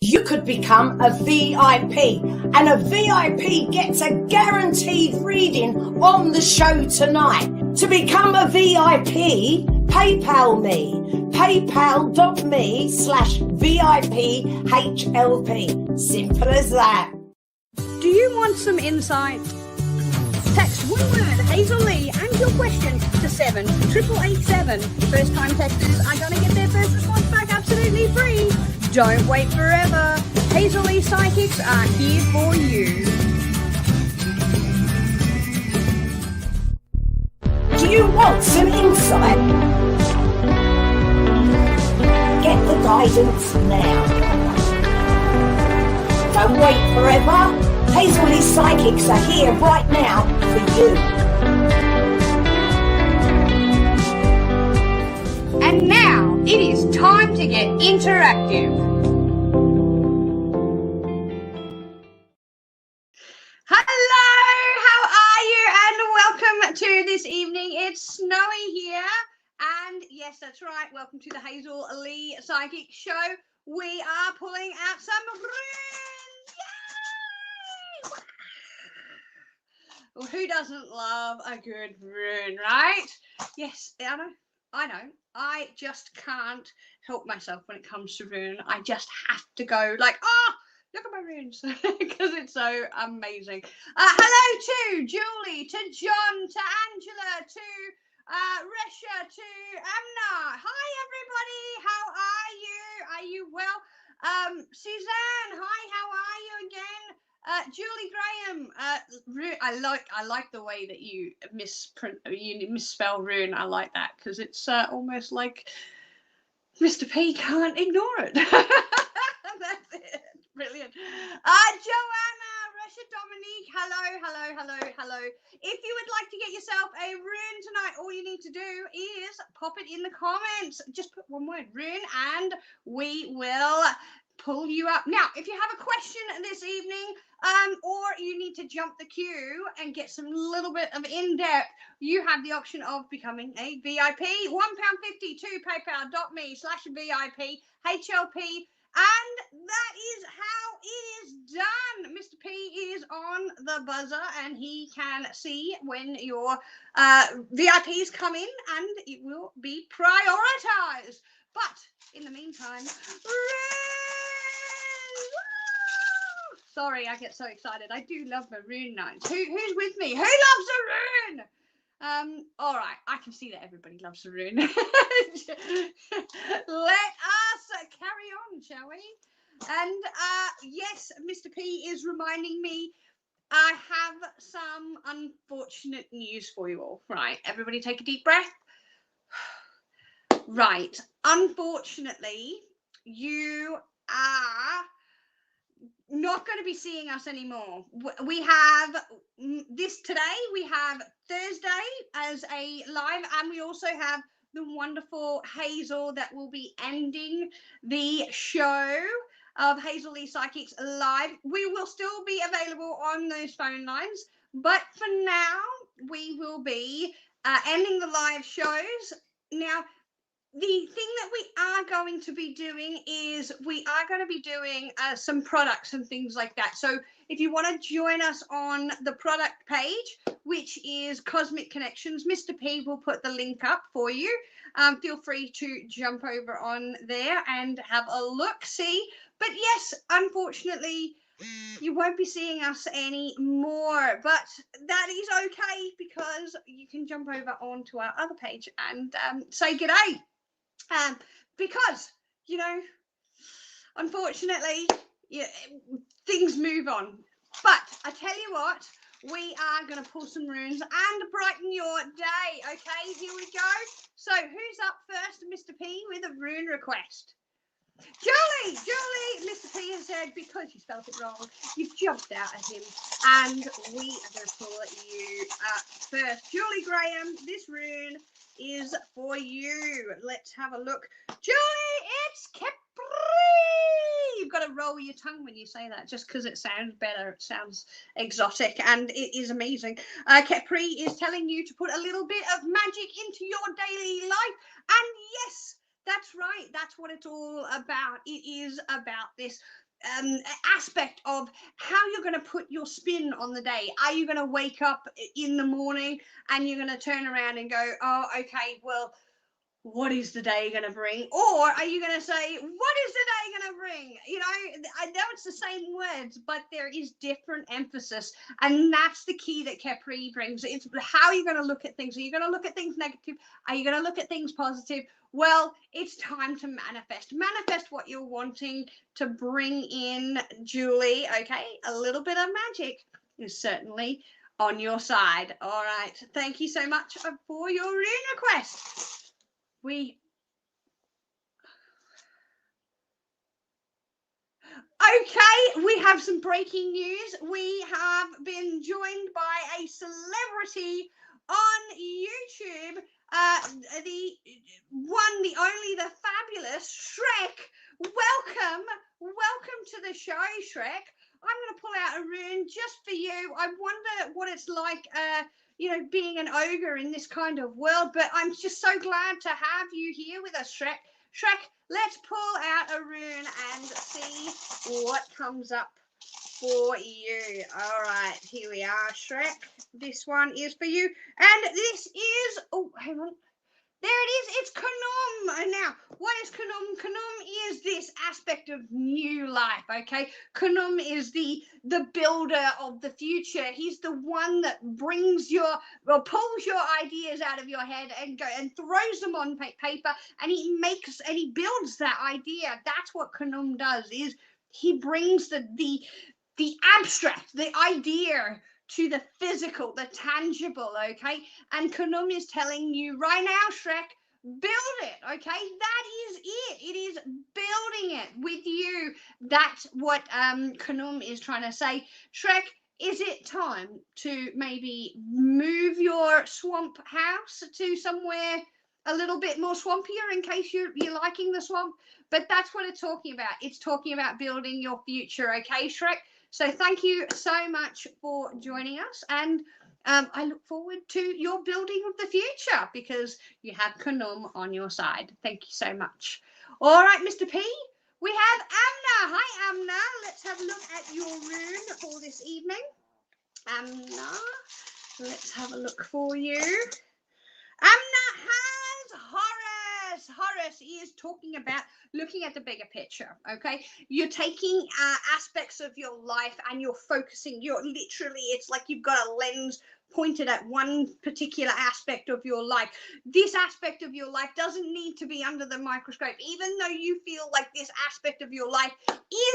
you could become a VIP, and a VIP gets a guaranteed reading on the show tonight. To become a VIP, PayPal me, paypal.me/VIPHLP. Simple as that. Do you want some insight? Text one word, Hazel Lee, and your question to 78887. First time texters are going to get their first response back absolutely free. Don't wait forever. Hazel Lee Psychics are here for you. Do you want some insight? Get the guidance now. Don't wait forever. Hazel Lee Psychics are here right now for you. And now it is time to get interactive. Hello, how are you? And welcome to this evening. It's snowy here. And yes, that's right. Welcome to the Hazel Lee Psychic Show. We are pulling out some runes. Yay! Well, who doesn't love a good rune, right? Yes, I know. I just can't help myself when it comes to rune. I just have to go like, look at my runes, because it's so amazing. Hello to Julie, to John, to Angela, to Resha, to Amna. Hi, everybody. How are you? Are you well? Suzanne, hi. How are you again? Julie Graham, I like the way that you misspell rune. I like that because it's almost like Mr. P can't ignore it. That's it. Brilliant. Joanna, Russia, Dominique, hello. If you would like to get yourself a rune tonight, all you need to do is pop it in the comments. Just put one word, rune, and we will pull you up. Now, if you have a question this evening, or you need to jump the queue and get some little bit of in-depth, you have the option of becoming a VIP. £1.50 to paypal.me/VIP and that is how it is done. Mr. P is on the buzzer and he can see when your VIPs come in and it will be prioritized. But in the meantime, sorry, I get so excited. I do love the rune nights. Who's with me? Who loves a rune? All right, I can see that everybody loves a rune. Let us carry on, shall we? And yes, Mr. P is reminding me I have some unfortunate news for you all. Right, everybody take a deep breath. Right, unfortunately, you are not going to be seeing us anymore. We have this today. We have Thursday as a live, and we also have the wonderful Hazel that will be ending the show of Hazel Lee Psychics Live. We will still be available on those phone lines, but for now, we will be ending the live shows. Now, the thing that we are going to be doing is we are going to be doing some products and things like that. So if you want to join us on the product page, which is Cosmic Connections, Mr. P will put the link up for you. Feel free to jump over on there and have a look, see. But yes, unfortunately, you won't be seeing us anymore, but that is okay because you can jump over onto our other page and say g'day. Because, you know, unfortunately, things move on. But I tell you what, we are going to pull some runes and brighten your day. Okay, here we go. So who's up first, Mr. P, with a rune request? Julie, Mr. P has said, because you spelled it wrong, you've jumped out at him, and we are going to pull you up first. Julie Graham, this rune is for you. Let's have a look. Julie, it's Capri. You've got to roll your tongue when you say that, just because it sounds better. It sounds exotic, and it is amazing. Capri is telling you to put a little bit of magic into your daily life, and yes, that's right. That's what it's all about. It is about this. aspect of how you're going to put your spin on the day. Are you going to wake up in the morning and you're going to turn around and go, oh, okay, well, what is the day going to bring? Or are you going to say, what is the day going to bring? You know, I know it's the same words, but there is different emphasis. And that's the key that Capri brings. It's how you're going to look at things. Are you going to look at things negative? Are you going to look at things positive? Well, it's time to manifest. Manifest what you're wanting to bring in, Julie. Okay, a little bit of magic is certainly on your side. All right. Thank you so much for your rune request. Okay, we have some breaking news. We have been joined by a celebrity on YouTube, the one, the only, the fabulous Shrek. Welcome to the show, Shrek. I'm going to pull out a rune just for you. I wonder what it's like, you know, being an ogre in this kind of world, but I'm just so glad to have you here with us, Shrek. Shrek, let's pull out a rune and see what comes up for you. All right, here we are, Shrek. This one is for you. And this is, oh, hang on. There it is. It's Kunum. Now, what is Kunum? Kunum is this aspect of new life, okay? Kunum is the builder of the future. He's the one that brings pulls your ideas out of your head and throws them on paper, and he builds that idea. That's what Kunum does, is he brings the abstract, the idea to the physical, the tangible, okay? And Kunum is telling you right now, Shrek, build it, okay? That is it. It is building it with you. That's what Kunum is trying to say. Shrek, is it time to maybe move your swamp house to somewhere a little bit more swampier in case you're liking the swamp? But that's what it's talking about. It's talking about building your future, okay, Shrek? So thank you so much for joining us, and I look forward to your building of the future because you have Kunum on your side. Thank you so much. All right, Mr. P, we have Amna. Hi, Amna. Let's have a look at your rune for this evening. Amna, let's have a look for you. Amna has Horus. Horus is talking about looking at the bigger picture, okay? You're taking aspects of your life and you're focusing. It's like you've got a lens pointed at one particular aspect of your life. This aspect of your life doesn't need to be under the microscope, even though you feel like this aspect of your life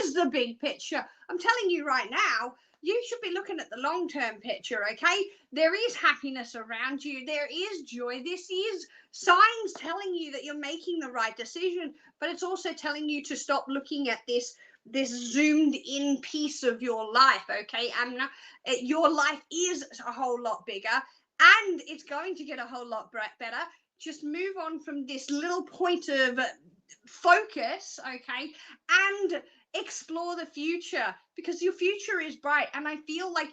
is the big picture. I'm telling you right now, you should be looking at the long-term picture, okay? There is happiness around you. There is joy. This is signs telling you that you're making the right decision, but it's also telling you to stop looking at this zoomed in piece of your life, okay? Amna, your life is a whole lot bigger, and it's going to get a whole lot better. Just move on from this little point of focus, okay, and explore the future, because your future is bright. And I feel like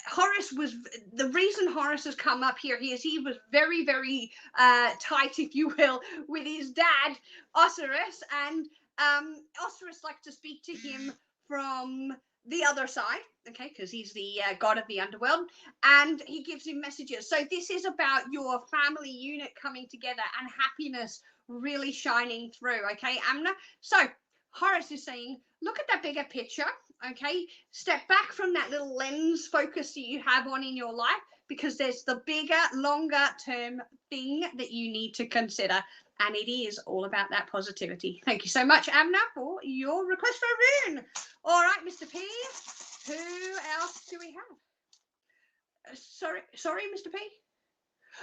Horus was the reason Horus has come up here. He was very, very tight, if you will, with his dad Osiris, and Osiris likes to speak to him from the other side, okay, because he's the god of the underworld, and he gives him messages. So this is about your family unit coming together and happiness really shining through, okay, Amna? So Horus is saying, look at that bigger picture, okay? Step back from that little lens focus that you have on in your life, because there's the bigger, longer term thing that you need to consider. And it is all about that positivity. Thank you so much, Amna, for your request for a rune. All right, Mr. P, who else do we have? Sorry, Mr. P.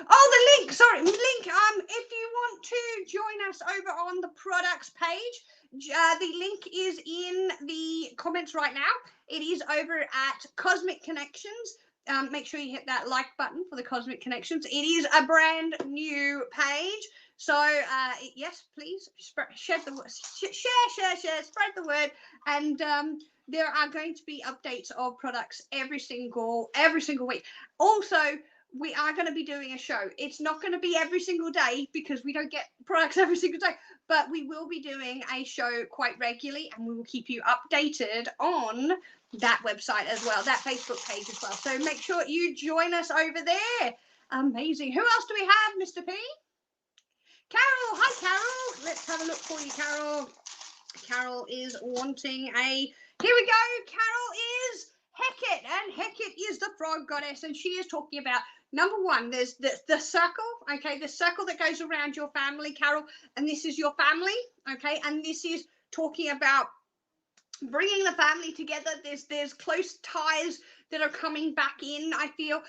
Oh, the link. Sorry, link. If you want to join us over on the products page, the link is in the comments right now. It is over at Cosmic Connections. Make sure you hit that like button for the Cosmic Connections. It is a brand new page. So yes, please share the word, share, spread the word, and there are going to be updates of products every single week. Also, we are going to be doing a show. It's not going to be every single day because we don't get products every single day, but we will be doing a show quite regularly, and we will keep you updated on that website as well, that Facebook page as well. So make sure you join us over there. Amazing. Who else do we have, Mr. P? Carol. Hi, Carol. Let's have a look for you, Carol. Carol is wanting a... Here we go. Carol is Hecate, and Hecate is the frog goddess, and she is talking about, number one, there's the circle, okay, the circle that goes around your family, Carol, and this is your family, okay, and this is talking about bringing the family together. There's close ties that are coming back in, I feel.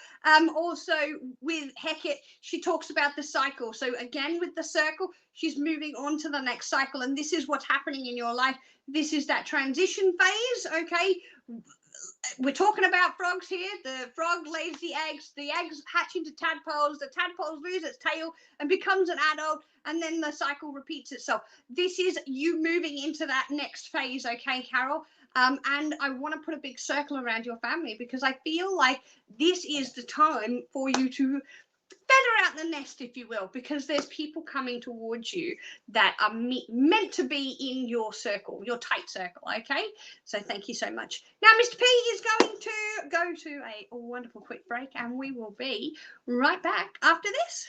Also with Hecate, she talks about the cycle. So again, with the circle, she's moving on to the next cycle, and this is what's happening in your life. This is that transition phase, okay? We're talking about frogs here. The frog lays the eggs hatch into tadpoles, the tadpoles lose its tail and becomes an adult, and then the cycle repeats itself. This is you moving into that next phase, okay, Carol? And I want to put a big circle around your family because I feel like this is the time for you to feather out the nest, if you will, because there's people coming towards you that are meant to be in your circle, your tight circle, okay? So thank you so much. Now, Mr. P is going to go to a wonderful quick break, and we will be right back after this.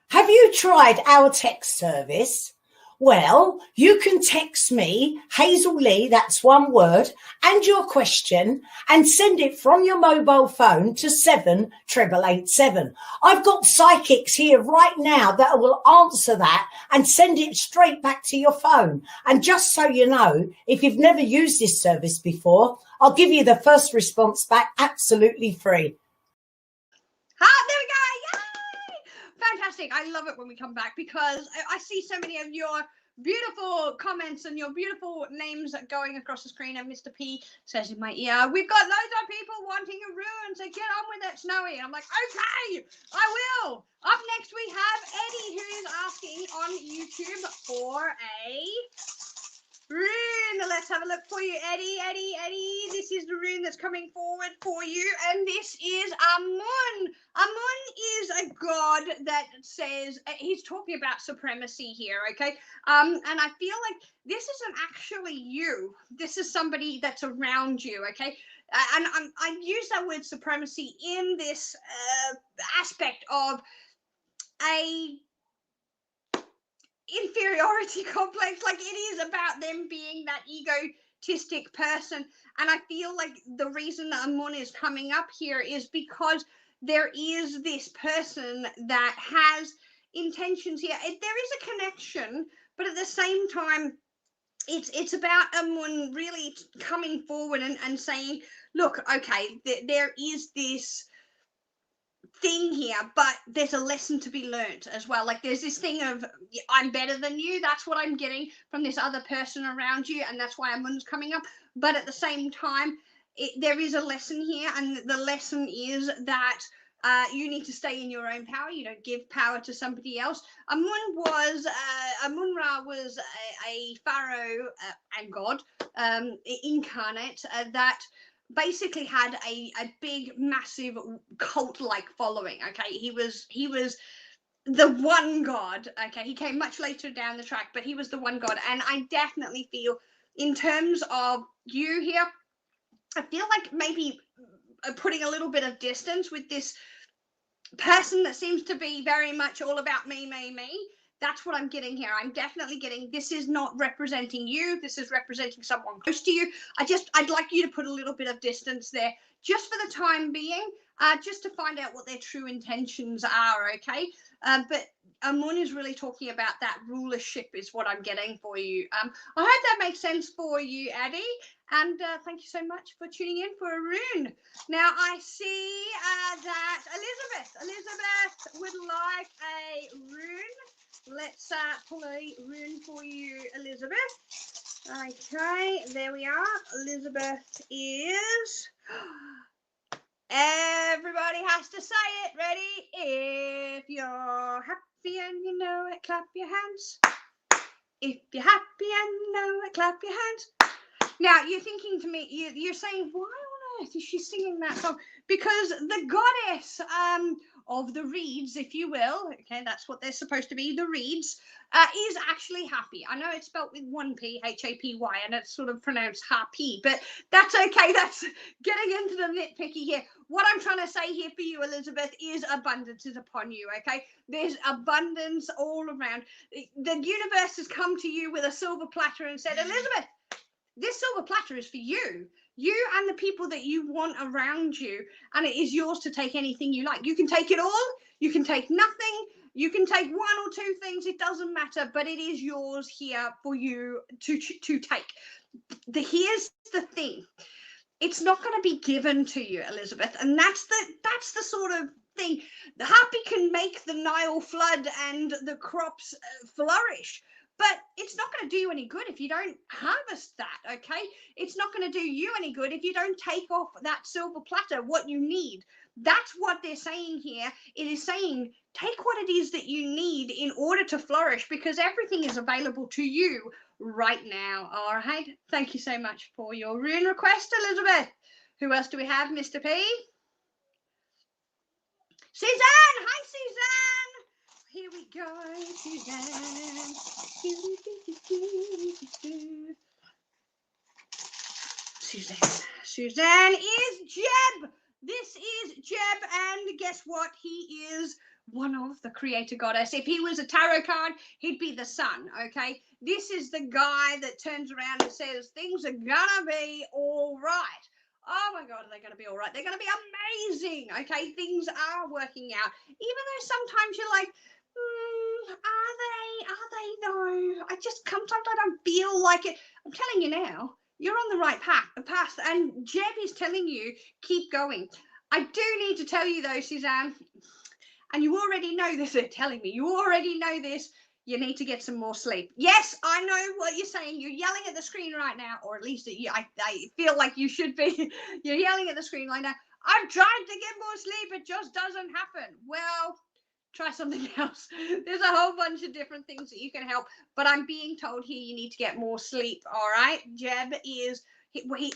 Have you tried our text service? Well, you can text me, Hazel Lee, that's one word, and your question, and send it from your mobile phone to 78887. I've got psychics here right now that will answer that and send it straight back to your phone. And just so you know, if you've never used this service before, I'll give you the first response back absolutely free. There we go. Yay! Fantastic. I love it when we come back because I see so many of your beautiful comments and your beautiful names going across the screen. And Mr. P says in my ear, we've got loads of people wanting a ruin, so get on with it, Snowy. And I'm like, okay, I will. Up next, we have Eddie, who is asking on YouTube for a rune. Let's have a look for you, Eddie. This is the rune that's coming forward for you, and this is Amun. Amun is a god that says, he's talking about supremacy here, okay? And I feel like this isn't actually you. This is somebody that's around you, okay? And I use that word supremacy in this aspect of a inferiority complex. Like, it is about them being that egotistic person, and I feel like the reason that Amun is coming up here is because there is this person that has intentions here. There is a connection, but at the same time, it's about Amun really coming forward and saying, look, okay, there is this thing here, but there's a lesson to be learnt as well. Like, there's this thing of, I'm better than you. That's what I'm getting from this other person around you, and that's why Amun's coming up. But at the same time, there is a lesson here, and the lesson is that you need to stay in your own power. You don't give power to somebody else. Amun-Ra was a pharaoh and god incarnate that basically had a big, massive cult-like following. Okay, he was the one god. Okay, he came much later down the track, but he was the one god. And I definitely feel, in terms of you here, I feel like maybe putting a little bit of distance with this person that seems to be very much all about me. That's what I'm getting here. I'm definitely getting, this is not representing you. This is representing someone close to you. I'd like you to put a little bit of distance there just for the time being, just to find out what their true intentions are, okay? But Amun is really talking about that rulership is what I'm getting for you. I hope that makes sense for you, Addie. And thank you so much for tuning in for a rune. Now, I see that Elizabeth would like a rune. Let's pull a rune for you, Elizabeth. Okay, there we are. Elizabeth is... Everybody has to say it. Ready? If you're happy and you know it, clap your hands. If you're happy and you know it, clap your hands. Now, you're thinking to me, you're saying, why on earth is she singing that song? Because the goddess of the reeds, if you will, okay, that's what they're supposed to be, the reeds, is actually happy. I know it's spelled with one P, H-A-P-Y, and it's sort of pronounced happy, but that's okay. That's getting into the nitpicky here. What I'm trying to say here for you, Elizabeth, is abundance is upon you, okay? There's abundance all around. The universe has come to you with a silver platter and said, Elizabeth, this silver platter is for you and the people that you want around you, and it is yours to take anything you like. You can take it all, you can take nothing, you can take one or two things, it doesn't matter, but it is yours here for you to take. Here's the thing, it's not going to be given to you, Elizabeth, and that's the sort of thing. The happy can make the Nile flood and the crops flourish, but it's not going to do you any good if you don't harvest that, okay? It's not going to do you any good if you don't take off that silver platter what you need. That's what they're saying here. It is saying, take what it is that you need in order to flourish, because everything is available to you right now, all right? Thank you so much for your rune request, Elizabeth. Who else do we have, Mr. P? Suzanne! Hi, Suzanne! Here we go, Suzanne. Suzanne is Jeb. This is Jeb, and guess what? He is one of the creator goddess. If he was a tarot card, he'd be the sun, okay? This is the guy that turns around and says, things are gonna be all right. Oh my God, they're going to be all right. They're going to be amazing, okay? Things are working out. Even though sometimes you're like, are they? No, sometimes I don't feel like it. I'm telling you now, you're on the right path. And Jeb is telling you, keep going. I do need to tell you though, Suzanne, and you already know this, they're telling me, you already know this, you need to get some more sleep. Yes, I know what you're saying. You're yelling at the screen right now, or at least I feel like you should be. You're yelling at the screen right now. I've tried to get more sleep. It just doesn't happen. Well, try something else. There's a whole bunch of different things that you can help, but I'm being told here you need to get more sleep, all right? Jeb he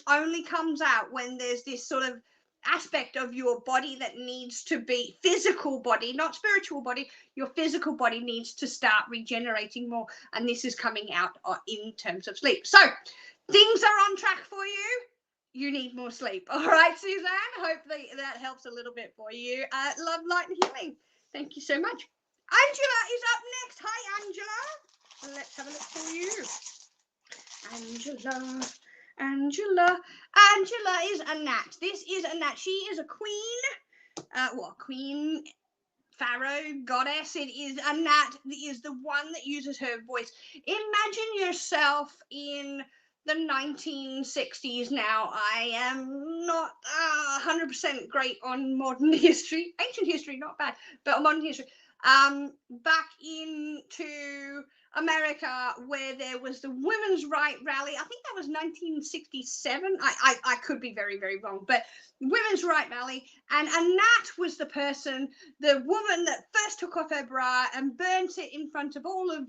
only comes out when there's this sort of aspect of your body that needs to be physical body, not spiritual body. Your physical body needs to start regenerating more, and this is coming out in terms of sleep. So things are on track for you. You need more sleep. All right, Suzanne, hopefully that helps a little bit for you. Love, light and healing. Thank you so much. Angela is up next. Hi, Angela. Let's have a look for you. Angela is a gnat. This is a gnat. She is a queen. Queen pharaoh goddess. It is a gnat. It is the one that uses her voice. Imagine yourself in the 1960s. Now, I am not 100% great on modern history. Ancient history, not bad, but modern history. Back into America, where there was the women's right rally. I think that was 1967. I could be very, very wrong, but women's right rally. And that was the person, the woman that first took off her bra and burnt it in front of all of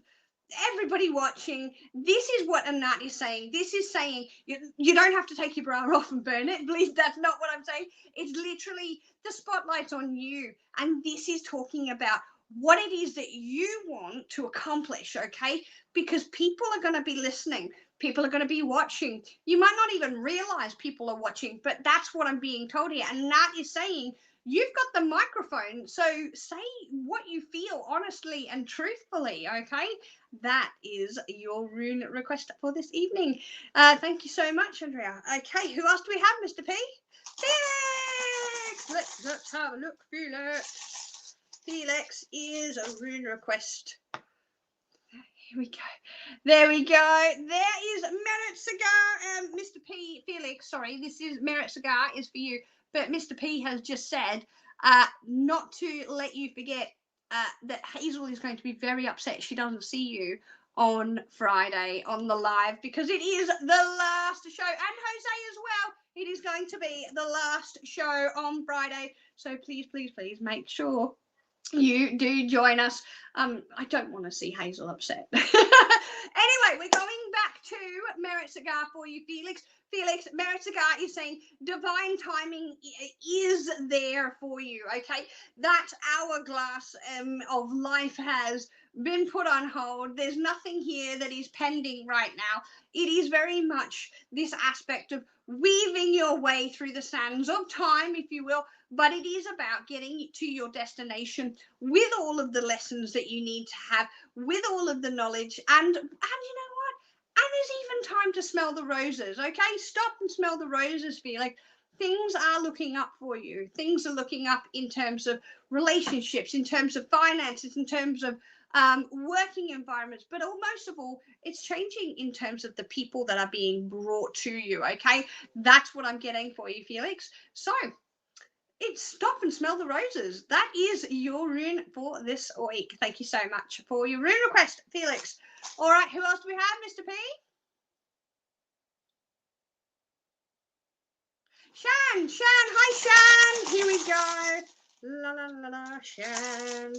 everybody watching. This is what a nut is saying. This is saying you don't have to take your bra off and burn it. Please, that's not what I'm saying. It's literally the spotlight's on you. And this is talking about what it is that you want to accomplish, okay? Because people are going to be listening. People are going to be watching. You might not even realize people are watching, but that's what I'm being told here. And that is saying, you've got the microphone, so say what you feel honestly and truthfully, okay? That is your rune request for this evening. Thank you so much, Andrea. Okay, who else do we have, Mr. P? Felix! Let's have a look, Felix. Felix is a rune request. Here we go. There we go. There is Merit Cigar. Mr. P, Felix, sorry, this is Merit Cigar is for you. But Mr. P has just said not to let you forget that Hazel is going to be very upset she doesn't see you on Friday on the live, because it is the last show. And Jose as well. It is going to be the last show on Friday. So please, please, please make sure you do join us. I don't want to see Hazel upset. Anyway, we're going back 2 merit cigar for you, Felix. Felix, merit cigar is saying divine timing is there for you, okay? That hourglass of life has been put on hold. There's nothing here that is pending right now. It is very much this aspect of weaving your way through the sands of time, if you will, but it is about getting to your destination with all of the lessons that you need to have, with all of the knowledge, and you know what? And there's even time to smell the roses, okay? Stop and smell the roses, Felix. Things are looking up for you. Things are looking up in terms of relationships, in terms of finances, in terms of working environments, but most of all, it's changing in terms of the people that are being brought to you, okay? That's what I'm getting for you, Felix. So, it's stop and smell the roses. That is your rune for this week. Thank you so much for your rune request, Felix. All right, who else do we have, Mr. P? Shan, hi Shan. Here we go. La la la la, Shan.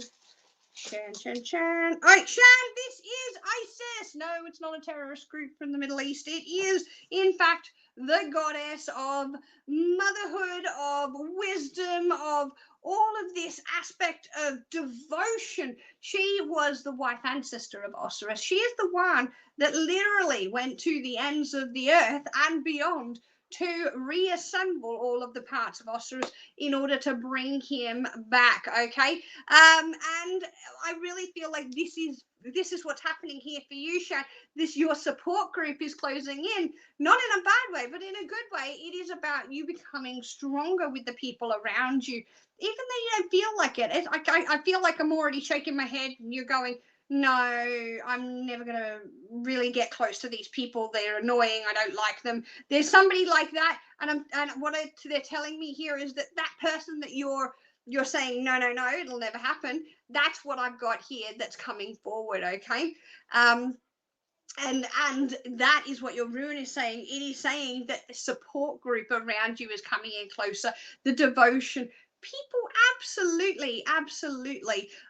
Shan. All right, Shan, this is ISIS. No, it's not a terrorist group from the Middle East. It is, in fact, the goddess of motherhood, of wisdom, of all of this aspect of devotion. She was the wife and sister of Osiris. She is the one that literally went to the ends of the earth and beyond to reassemble all of the parts of Osiris in order to bring him back, okay? And I really feel like this is what's happening here for you, Shan. Your support group is closing in, not in a bad way, but in a good way. It is about you becoming stronger with the people around you, even though you don't feel like it. I feel like I'm already shaking my head and you're going, no, I'm never going to really get close to these people. They're annoying. I don't like them. There's somebody like that. And what they're telling me here is that person that you're saying, no, it'll never happen. That's what I've got here that's coming forward, okay? And that is what your rune is saying. It is saying that the support group around you is coming in closer. The devotion. People absolutely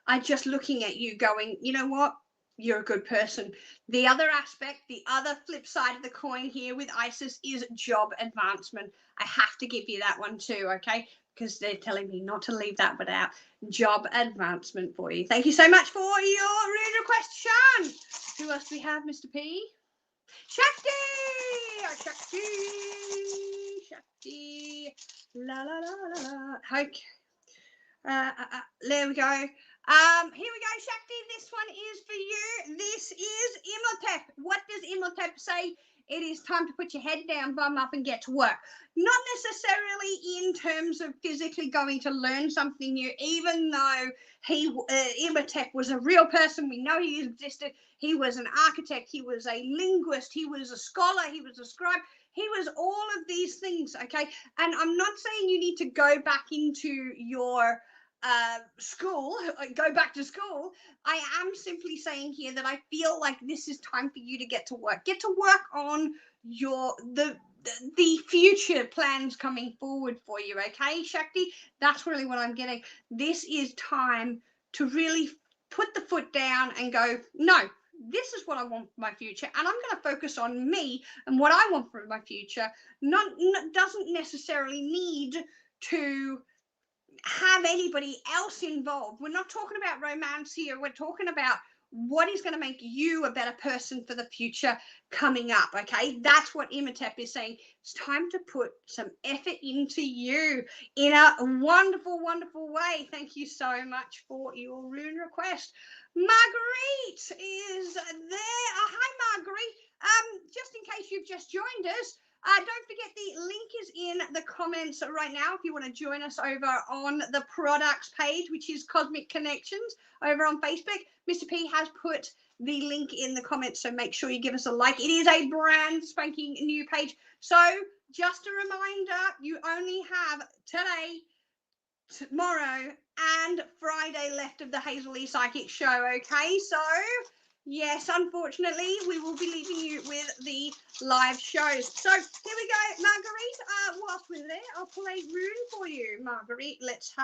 are just looking at you going, you know what? You're a good person. The other aspect, the other flip side of the coin here with ISIS is job advancement. I have to give you that one too, okay? Because they're telling me not to leave that without job advancement for you. Thank you so much for your rune request, Sean. Who else do we have, Mr. P? Shakti! Shakti. La la la la la. Okay. There we go. Here we go, Shakti. This one is for you. This is Imhotep. What does Imhotep say? It is time to put your head down, bum up, and get to work. Not necessarily in terms of physically going to learn something new, even though Imhotep was a real person. We know he existed. He was an architect. He was a linguist. He was a scholar. He was a scribe. He was all of these things, okay? And I'm not saying you need to go back into your school, go back to school. I am simply saying here that I feel like this is time for you to get to work. Get to work on the future plans coming forward for you, okay, Shakti? That's really what I'm getting. This is time to really put the foot down and go, no, this is what I want for my future, and I'm going to focus on me and what I want for my future. Doesn't necessarily need to have anybody else involved. We're not talking about romance here. We're talking about what is going to make you a better person for the future coming up, okay? That's what Imhotep is saying. It's time to put some effort into you in a wonderful, wonderful way. Thank you so much for your rune request. Marguerite is there. Hi, Marguerite. Just in case you've just joined us, don't forget the link is in the comments right now if you want to join us over on the products page, which is Cosmic Connections over on Facebook. Mr. P has put the link in the comments, so make sure you give us a like. It is a brand spanking new page. So just a reminder, you only have today, tomorrow, and Friday left of the Hazel E Psychic show, okay? So yes, unfortunately, we will be leaving you with the live shows. So here we go, Marguerite. Whilst we're there, I'll pull a rune for you, Marguerite. Let's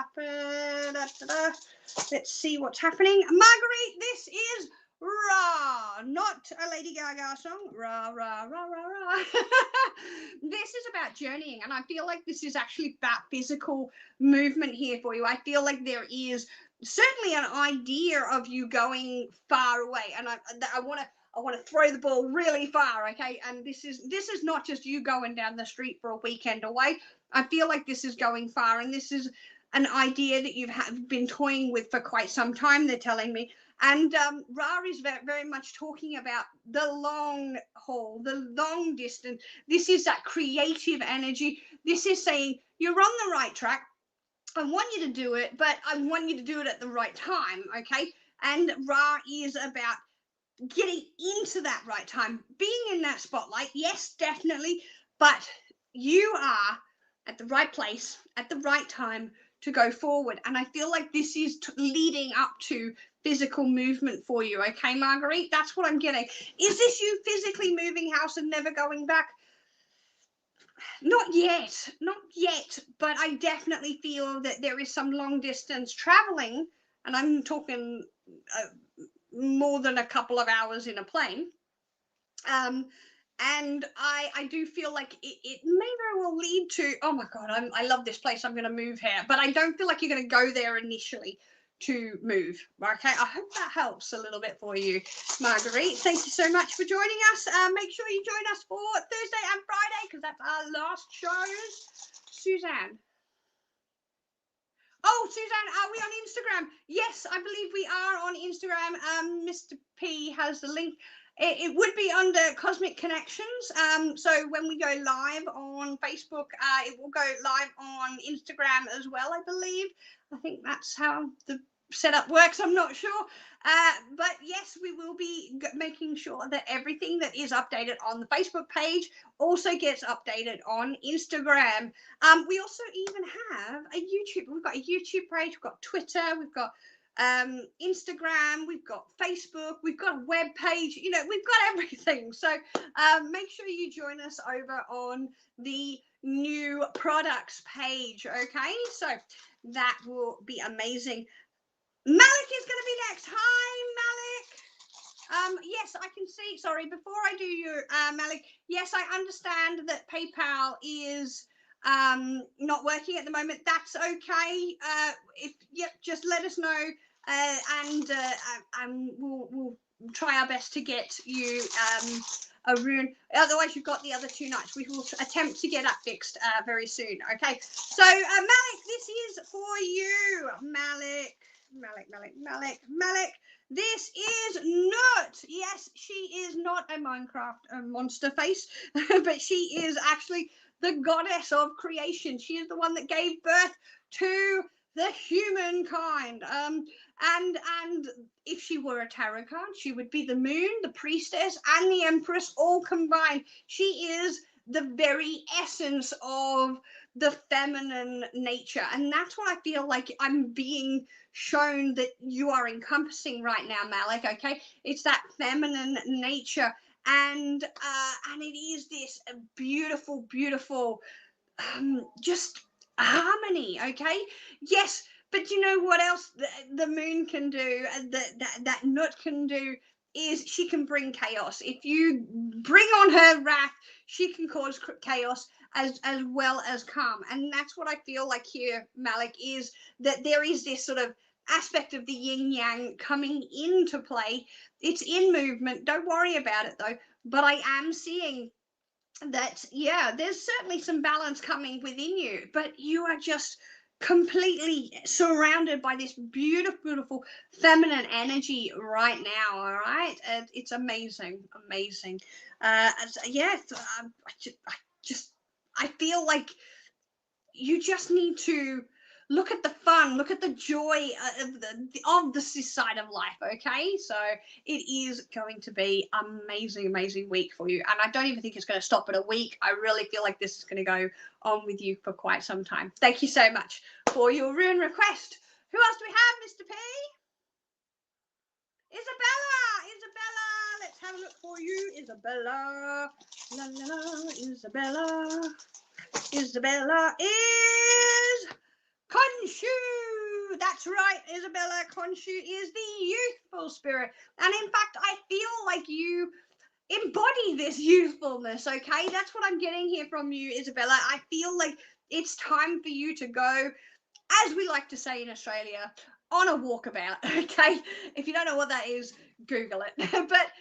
see what's happening. Marguerite, this is Rah, not a Lady Gaga song. Rah, rah, rah, rah, rah. This is about journeying, and I feel like this is actually about physical movement here for you. I feel like there is certainly an idea of you going far away, and I want to throw the ball really far, okay? And this is not just you going down the street for a weekend away. I feel like this is going far, and this is an idea that you've been toying with for quite some time, they're telling me. And Ra is very much talking about the long haul, the long distance. This is that creative energy. This is saying you're on the right track. I want you to do it, but I want you to do it at the right time, okay? And Ra is about getting into that right time, being in that spotlight. Yes, definitely, but you are at the right place at the right time to go forward. And I feel like this is leading up to physical movement for you, okay, Marguerite? That's what I'm getting. Is this you physically moving house and never going back? Not yet, but I definitely feel that there is some long distance traveling, and I'm talking more than a couple of hours in a plane. And I do feel like it may very well lead to, oh my God, I love this place, I'm going to move here. But I don't feel like you're going to go there initially to move. Okay, I hope that helps a little bit for you, Marguerite. Thank you so much for joining us. Make sure you join us for Thursday and Friday, because that's our last shows. Suzanne. Oh, Suzanne, are we on Instagram? Yes, I believe we are on Instagram. Mr. P has the link. It would be under Cosmic Connections. So when we go live on Facebook, it will go live on Instagram as well, I believe. I think that's how the setup works. I'm not sure. But yes, we will be making sure that everything that is updated on the Facebook page also gets updated on Instagram. We also even have a YouTube. We've got a YouTube page. We've got Twitter. We've got Instagram, we've got Facebook, we've got a web page, we've got everything. So make sure you join us over on the new products page, okay? So that will be amazing. Malik is going to be next. Hi, Malik. Yes, I can see. Sorry, before I do your Malik, yes, I understand that PayPal is not working at the moment. That's okay. Just let us know, and we'll try our best to get you a rune. Otherwise, you've got the other 2 nights. We will attempt to get that fixed very soon. Okay. So Malik, this is for you, Malik. This is not. Yes, she is not a Minecraft monster face, but she is actually the goddess of creation. She is the one that gave birth to the humankind. And if she were a tarot card, she would be the moon, the priestess, and the empress all combined. She is the very essence of the feminine nature, and that's what I feel like I'm being shown that you are encompassing right now, Malik. Okay, it's that feminine nature. And it is this beautiful just harmony. Okay, yes, but you know what else the moon can do, that nut can do, is she can bring chaos. If you bring on her wrath, she can cause chaos as well as calm. And that's what I feel like here, Malik, is that there is this sort of aspect of the yin yang coming into play. It's in movement. Don't worry about it though. But I am seeing that, yeah, there's certainly some balance coming within you, but you are just completely surrounded by this beautiful feminine energy right now. All right, it's amazing. I feel like you just need to look at the fun, look at the joy of this side of life. Okay, so it is going to be amazing week for you, and I don't even think it's going to stop at a week. I really feel like this is going to go on with you for quite some time. Thank you so much for your rune request. Who else do we have, Mr. P? Isabella, let's have a look for you. Isabella, la la la, Isabella is confused. That's right, Isabella. Khonshu is the youthful spirit. And in fact, I feel like you embody this youthfulness, okay? That's what I'm getting here from you, Isabella. I feel like it's time for you to go, as we like to say in Australia, on a walkabout, okay? If you don't know what that is, Google it. But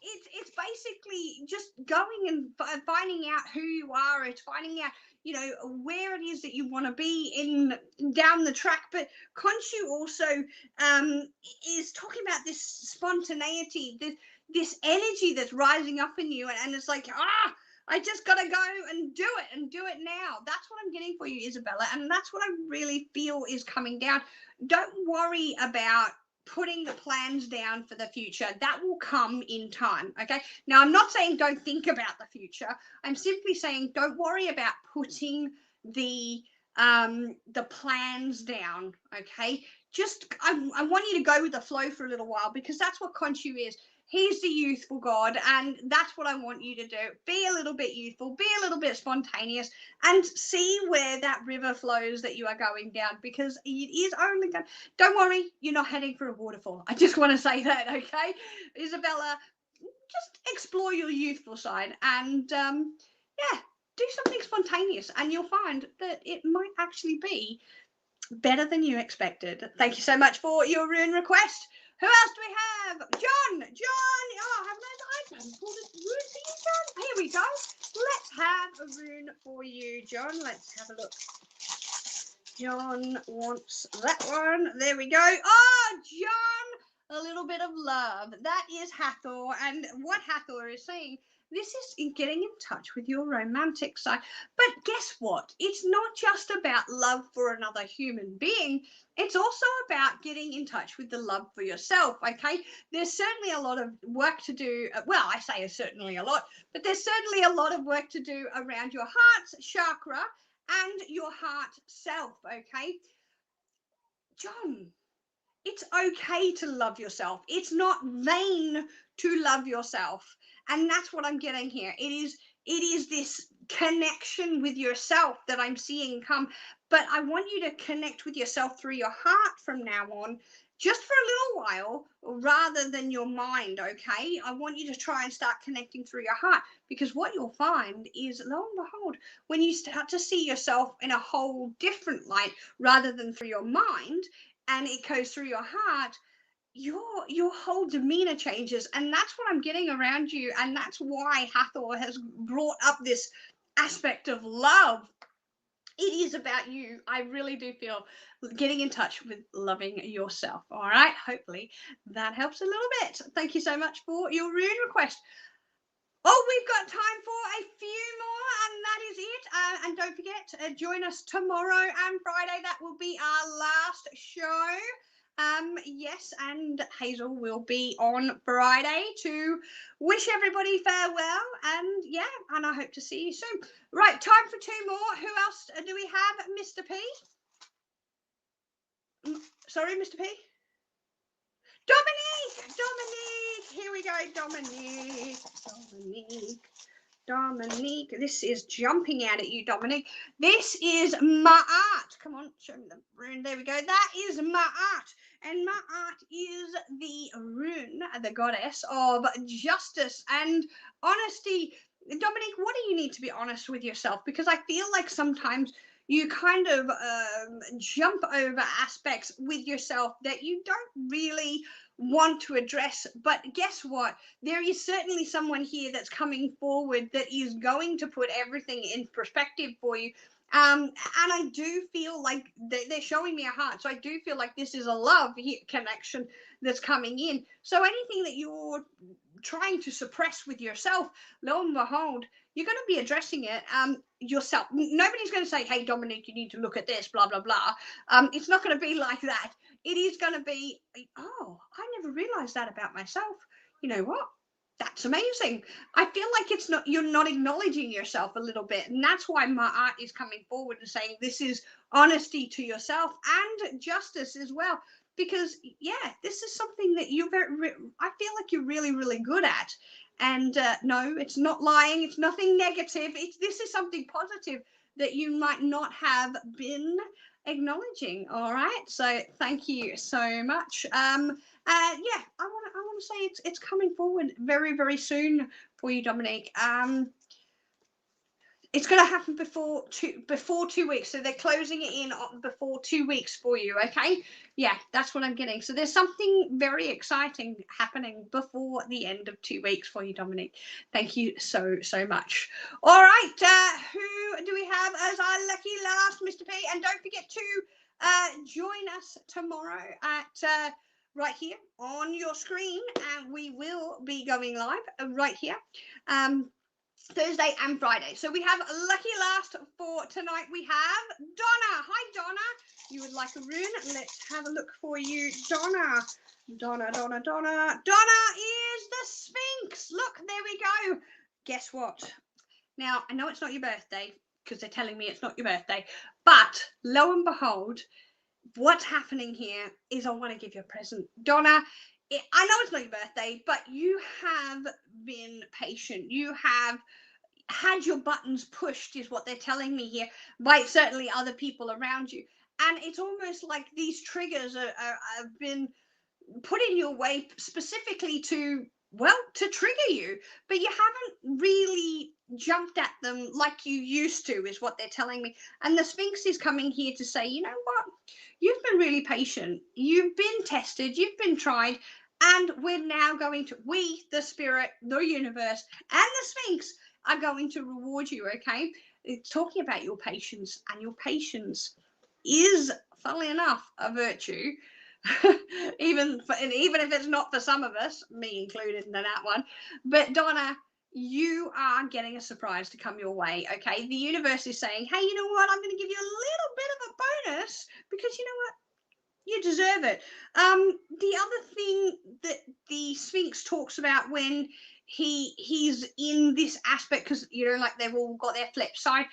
it's basically just going and finding out who you are. It's finding out, you know, where it is that you want to be in down the track. But Khonshu also is talking about this spontaneity, this energy that's rising up in you, and it's like, I just got to go and do it now. That's what I'm getting for you, Isabella, and that's what I really feel is coming down. Don't worry about putting the plans down for the future. That will come in time, okay? Now, I'm not saying don't think about the future. I'm simply saying don't worry about putting the plans down, okay? Just, I want you to go with the flow for a little while, because that's what Khonshu is. He's the youthful god, and that's what I want you to do. Be a little bit youthful, be a little bit spontaneous, and see where that river flows that you are going down, because it is only going. Don't worry, you're not heading for a waterfall. I just want to say that, okay? Isabella, just explore your youthful side, and yeah, do something spontaneous, and you'll find that it might actually be better than you expected. Thank you so much for your rune request. Who else do we have? John. Oh, I haven't pulled a rune for you, John. Here we go. Let's have a rune for you, John. Let's have a look. John wants that one. There we go. Oh, John, a little bit of love. That is Hathor. And what Hathor is saying, this is in getting in touch with your romantic side. But guess what? It's not just about love for another human being. It's also about getting in touch with the love for yourself, okay? There's certainly a lot of work to do. Well, I say certainly a lot, but there's certainly a lot of work to do around your heart's chakra and your heart self, okay? John, it's okay to love yourself. It's not vain to love yourself. And that's what I'm getting here. It is this connection with yourself that I'm seeing come. But I want you to connect with yourself through your heart from now on, just for a little while, rather than your mind, okay? I want you to try and start connecting through your heart, because what you'll find is, lo and behold, when you start to see yourself in a whole different light rather than through your mind, and it goes through your heart, your whole demeanor changes. And that's what I'm getting around you, and that's why Hathor has brought up this aspect of love. It is about you. I really do feel getting in touch with loving yourself. All right, hopefully that helps a little bit. Thank you so much for your rune request. Oh, we've got time for a few more, and that is it. And don't forget, join us tomorrow and Friday. That will be our last show. Yes, and Hazel will be on Friday to wish everybody farewell, and yeah, and I hope to see you soon. Right, time for two more. Who else do we have? Mr. P? Sorry, Mr. P? Dominique! Here we go, Dominique. This is jumping out at you, Dominique. This is Ma'at. Come on, show me the rune. There we go. That is Ma'at. And Ma'at is the rune, the goddess of justice and honesty. Dominique, what do you need to be honest with yourself? Because I feel like sometimes you kind of jump over aspects with yourself that you don't really want to address. But guess what? There is certainly someone here that's coming forward that is going to put everything in perspective for you. And I do feel like they're showing me a heart. So I do feel like this is a love connection that's coming in. So anything that you're trying to suppress with yourself, lo and behold, you're going to be addressing it yourself. Nobody's going to say, hey, Dominique, you need to look at this, blah, blah, blah. It's not going to be like that. It is going to be, oh, I never realized that about myself. You know what? That's amazing. I feel like it's not, you're not acknowledging yourself a little bit. And that's why my art is coming forward and saying this is honesty to yourself and justice as well. Because, yeah, this is something that you're I feel like you're really, really good at. And no, it's not lying. It's nothing negative. This is something positive that you might not have been acknowledging. All right. So thank you so much. Yeah, I want to say it's coming forward very, very soon for you, Dominique. It's going to happen before 2 weeks. So they're closing it in before 2 weeks for you. Okay. Yeah, that's what I'm getting. So there's something very exciting happening before the end of 2 weeks for you, Dominique. Thank you so much. All right. Who do we have as our lucky last, Mr. P? And don't forget to join us tomorrow at right here on your screen, and we will be going live right here. Thursday and Friday. So we have a lucky last for tonight. We have Donna. Hi, Donna. You would like a rune? Let's have a look for you, Donna. Donna is the Sphinx. Look, there we go. Guess what? Now, I know it's not your birthday because they're telling me it's not your birthday, but lo and behold, what's happening here is I want to give you a present. Donna, I know it's not your birthday, but you have been patient. You have had your buttons pushed, is what they're telling me here, by certainly other people around you. And it's almost like these triggers have been put in your way specifically to trigger you, but you haven't really jumped at them like you used to, is what they're telling me. And the Sphinx is coming here to say, you know what? You've been really patient. You've been tested. You've been tried. And we're now going to, we, the spirit, the universe, and the Sphinx are going to reward you, okay? It's talking about your patience, and your patience is, funnily enough, a virtue. even if it's not for some of us, me included in that one. But Donna, you are getting a surprise to come your way, okay? The universe is saying, hey, you know what? I'm going to give you a little bit of a bonus because you know what? You deserve it. The other thing that the Sphinx talks about when he's in this aspect, because you know, like they've all got their flip side,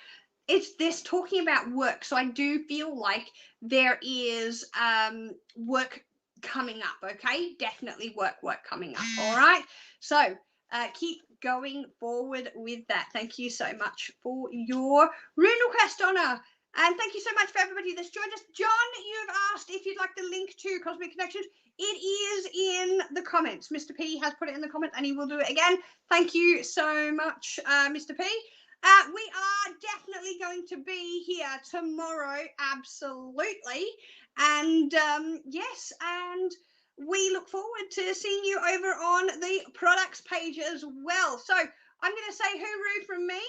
it's this talking about work. So I do feel like there is work coming up. Okay, definitely work coming up. All right, so keep going forward with that. Thank you so much for your rune request, Donna. And thank you so much for everybody that's joined us. John, you've asked if you'd like the link to Cosmic Connections. It is in the comments. Mr. P has put it in the comments and he will do it again. Thank you so much, Mr. P. We are definitely going to be here tomorrow, absolutely. And yes, and we look forward to seeing you over on the products page as well. So I'm going to say hooroo from me.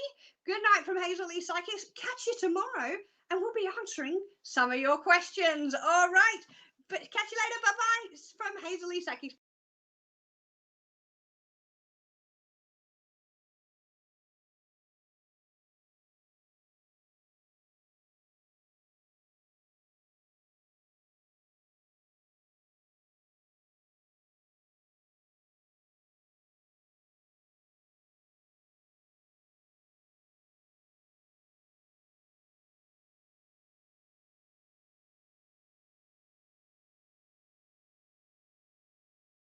Good night from Hazel Lee Psychics. Catch you tomorrow, and we'll be answering some of your questions. All right. But catch you later. Bye-bye from Hazel Lee Psychics.